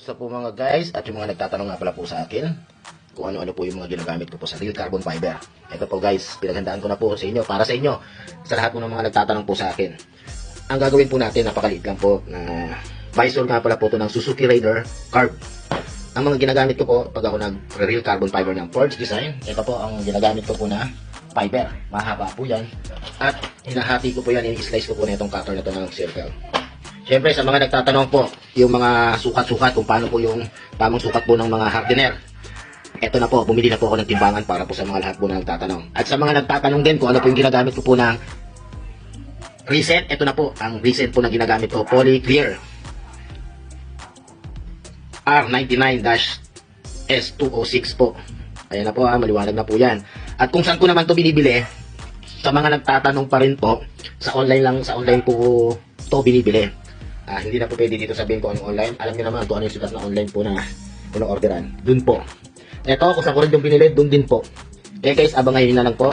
Sa po mga guys at yung mga nagtatanong nga pala po sa akin kung ano-ano po yung mga ginagamit ko po sa real carbon fiber. Ito po guys, pinaghandaan ko na po sa inyo, para sa inyo, sa lahat po ng mga nagtatanong po sa akin. Ang gagawin po natin, napakaliit lang po na visor nga pala po ito ng Suzuki Raider Carb. Ang mga ginagamit ko po pag ako nag-real carbon fiber ng Forge Design, ito po ang ginagamit ko po na fiber. Mahaba po yan. At hinahati ko po yan, in-slice ko po na itong cutter na ito ng circle. Siyempre, sa mga nagtatanong po, yung mga sukat-sukat, kung paano po yung tamang sukat po ng mga hardener. Eto na po, bumili na po ako ng timbangan para po sa mga lahat po na nagtatanong. At sa mga nagtatanong din kung ano po yung ginagamit ko po ng reset, eto na po, ang reset po na ginagamit ko, Poly Clear R99-S206 po. Ayan na po, maliwanag na po yan. At kung saan ko naman to binibili, sa mga nagtatanong pa rin po, sa online po to binibili. Hindi na po pwede dito sabihin ko anong online. Alam niyo naman kung ano yung sikat na online po na orderan. Dun po. Ito, kung saan ko rin yung binili, dun din po. Okay guys, abangayin na lang po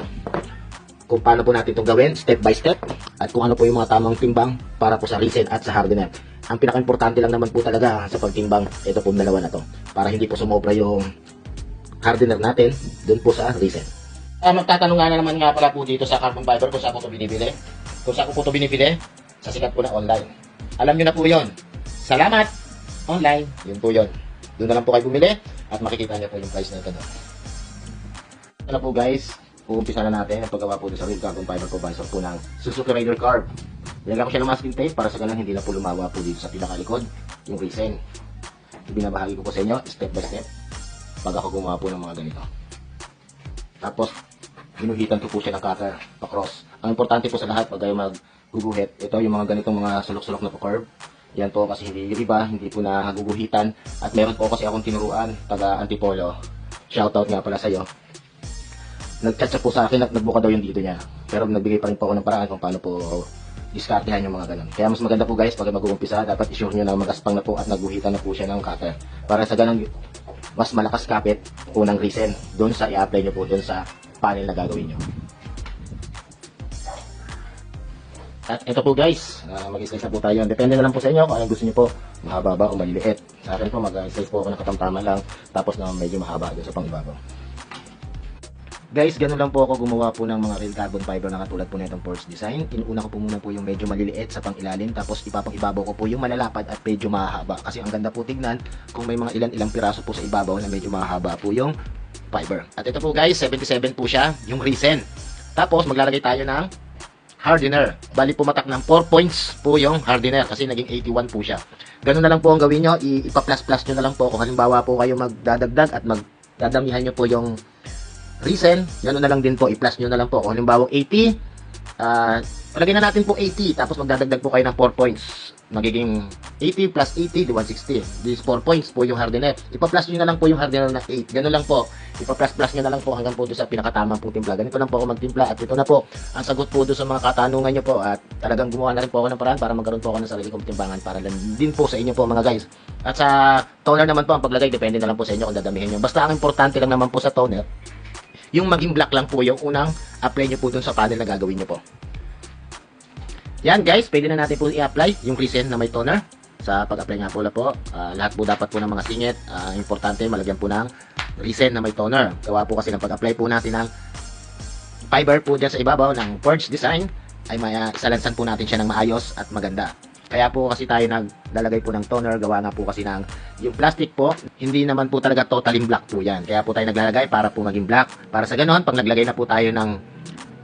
kung paano po natin itong gawin, step by step. At kung ano po yung mga tamang timbang para po sa resin at sa hardener. Ang pinaka-importante lang naman po talaga sa pagtimbang, ito po dalawa na to. Para hindi po sumobra yung hardener natin, dun po sa resin. Magtatanong nga na naman nga pala po dito sa carbon fiber kung saan ko ito binibili. Kung saan ko po ito binibili, sa sikat po na online. Alam nyo na po yun. Salamat! Online. Yun po yun. Doon na lang po kayo bumili at makikita nyo po yung price na ito doon. Ito na po guys. Uumpisa na natin ang paggawa po sa real carbon fiber ko visor po ng Suzuki Raider Carb. Nilagyan ko siya ng masking tape para sa ganun hindi na po lumawa po dito sa pinakalikod yung resin. Ibinabahagi ko po sa inyo step by step pag ako gumawa po ng mga ganito. Tapos, ginuhitan ko po siya ng cutter pa-cross. Ang importante po sa lahat pag kayo guguhit, ito yung mga ganitong mga sulok-sulok na po curve. Yan po kasi hindi yung iba, hindi po na guguhitan. At meron po kasi akong tinuruan, taga Antipolo. Shoutout nga pala sa'yo. Nag-chat po sa akin at nagbuka daw yung dito niya. Pero nagbigay pa rin po ako ng paraan kung paano po diskartehan yung mga ganun. Kaya mas maganda po guys, pag mag-uumpisa, dapat isure nyo na magaspang na po at nagguhitan na po siya ng cutter. Para sa ganun, mas malakas kapit po ng resin doon sa i-apply nyo po doon sa panel na gagawin nyo. At ito po guys, mag-slice na po tayo. Depende na lang po sa inyo kung anong gusto niyo po. Mahaba ba o maliliit. Sa akin po, mag-slice po ako ng katamtaman lang. Tapos na medyo mahaba doon sa pang-ibabaw. Guys, ganun lang po ako gumawa po ng mga real carbon fiber na katulad po na itong Forge Design. Inuna ko po muna po yung medyo maliliit sa pang-ilalim. Tapos ipapang-ibabaw ko po yung malalapad at medyo mahaba. Kasi ang ganda po tignan kung may mga ilang piraso po sa ibabaw na medyo mahaba po yung fiber. At ito po guys, 77 po siya, yung resin. Tapos maglalagay tayo ng hardener. Bali pumatak ng 4 points po yung hardener kasi naging 81 po siya. Ganun na lang po ang gawin nyo. Ipa-plus-plus nyo na lang po. Kung halimbawa po kayo magdadagdag at magdadamihan nyo po yung resin, ganun na lang din po. I-plus nyo na lang po. Kung halimbawa 80, palagay na natin po 80. Tapos magdadagdag po kayo ng 4 points. Magiging 80 plus 80, di 160. These 4 points po yung hardener. Ipa-plus nyo na lang po yung hardener na 8. Ganun lang po. Ipa-plus-plus nyo na lang po hanggang po doon sa pinakatamang pong timpla. Ganito lang po ako magtimpla. At ito na po ang sagot po doon sa mga katanungan nyo po. At talagang gumawa na rin po ako ng paraan para magkaroon po ako ng sarili kong timbangan para din po sa inyo po mga guys. At sa toner naman po ang paglagay, depende na lang po sa inyo kung dadamihin nyo. Basta ang importante lang naman po sa toner, yung maging black lang po yung unang apply nyo po doon sa panel na gagawin nyo po. Yan guys, pwede na natin po i-apply yung resin na may toner. Sa pag-apply nga po lahat po dapat po ng mga singit, importante malagyan po ng resin na may toner. Gawa po kasi ng pag-apply po natin ng fiber po dyan sa ibabaw ng Forge Design, ay isalansan po natin siya ng maayos at maganda. Kaya po kasi tayo naglalagay po ng toner, gawa nga po kasi ng yung plastic po, hindi naman po talaga totally black po yan. Kaya po tayo naglalagay para po maging black. Para sa ganon, pag naglagay na po tayo ng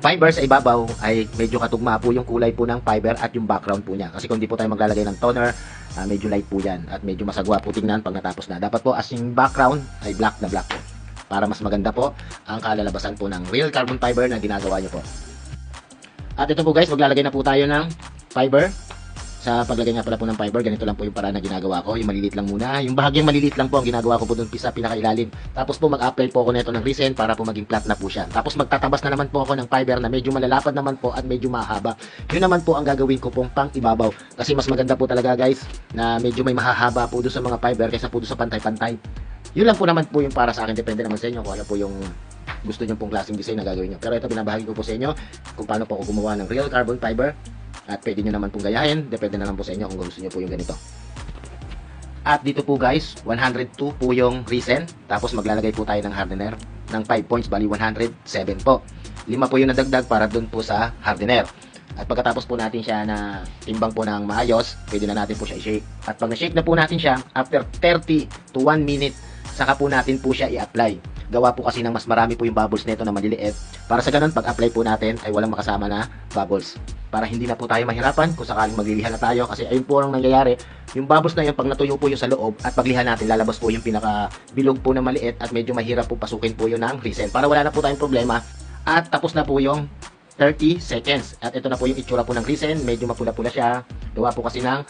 fiber sa ibabaw ay medyo katugma po yung kulay po ng fiber at yung background po niya. Kasi kung di po tayo maglalagay ng toner, medyo light po yan at medyo masagwa po tingnan pag natapos na. Dapat po as yung background ay black na black po. Para mas maganda po ang kalalabasan po ng real carbon fiber na ginagawa nyo po. At ito po guys, maglalagay na po tayo ng fiber. Sa paglagay nga pala po ng fiber, ganito lang po yung paraan na ginagawa ko. Yung maliliit lang muna. Yung bahagyang maliliit lang po ang ginagawa ko po doon sa pinakailalim. Tapos po mag-apply po ako nito ng resin para po maging flat na po siya. Tapos magtatabas na naman po ako ng fiber na medyo malalapad naman po at medyo mahaba. Yun naman po ang gagawin ko pong pang ibabaw. Kasi mas maganda po talaga guys na medyo may mahahaba po doon sa mga fiber kaysa po doon sa pantay-pantay. Yun lang po naman po yung para sa akin. Depende naman sa inyo kung ano po yung gusto nyo pong klaseng design na gagawin nyo. Pero ito binabahagi ko po sa inyo kung paano po ako gumawa ng real carbon fiber. At pwede nyo naman pong gayahin. Depende na lang po sa inyo kung gusto nyo po yung ganito. At dito po guys, 102 po yung resin. Tapos maglalagay po tayo ng hardener ng 5 points, bali 107 po. 5 po yung nadagdag para dun po sa hardener. At pagkatapos po natin siya na timbang po ng maayos, pwede na natin po siya i-shake. At pag na-shake na po natin siya, after 30 to 1 minute, saka po natin po siya i-apply. Gawa po kasi ng mas marami po yung bubbles nito na maliliit. Para sa ganun, pag-apply po natin ay walang makasama na bubbles. Para hindi na po tayo mahirapan kung sakaling magliliha na tayo. Kasi ayun po ang nangyayari. Yung bubbles na yun, pag natuyo po yung sa loob at pagliha natin, lalabas po yung pinaka-bilog po na maliit at medyo mahirap po pasukin po yun ng resin. Para wala na po tayong problema. At tapos na po yung 30 seconds. At ito na po yung itsura po ng resin. Medyo mapula-pula siya. Gawa po kasi ng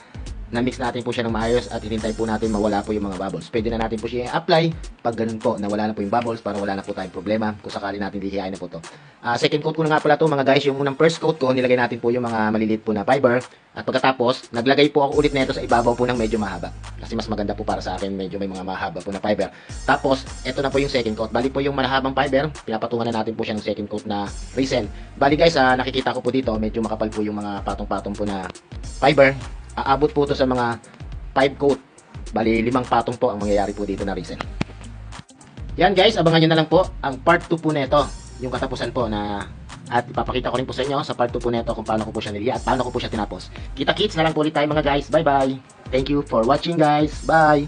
na-mix natin po siya ng maayos at hinintay po natin mawala po yung mga bubbles. Pwede na natin po siya i-apply pag ganun po, nawala na po yung bubbles para wala na po tayong problema kung sakali natin lihihain na po to. Second coat ko na nga pala to mga guys, yung unang first coat ko, nilagay natin po yung mga maliliit po na fiber at pagkatapos, naglagay po ako ulit nito sa ibabaw po ng medyo mahaba. Kasi mas maganda po para sa akin, medyo may mga mahaba po na fiber. Tapos, ito na po yung second coat. Bali po yung mahabang fiber, pinapatungan na natin po siya ng second coat na resin. Bali guys, nakikita ko po dito, medyo makapal po yung mga patong-patong po na fiber. Aabot po ito sa mga 5 coat. Bali 5 patong po ang mangyayari po dito na resin. Yan guys, abangan nyo na lang po ang part 2 po nito. Yung katapusan po na at ipapakita ko rin po sa inyo sa part 2 po nito kung paano ko po siya niliha at paano ko po siya tinapos. Kita-kits na lang po ulit tayo mga guys. Bye bye. Thank you for watching guys. Bye.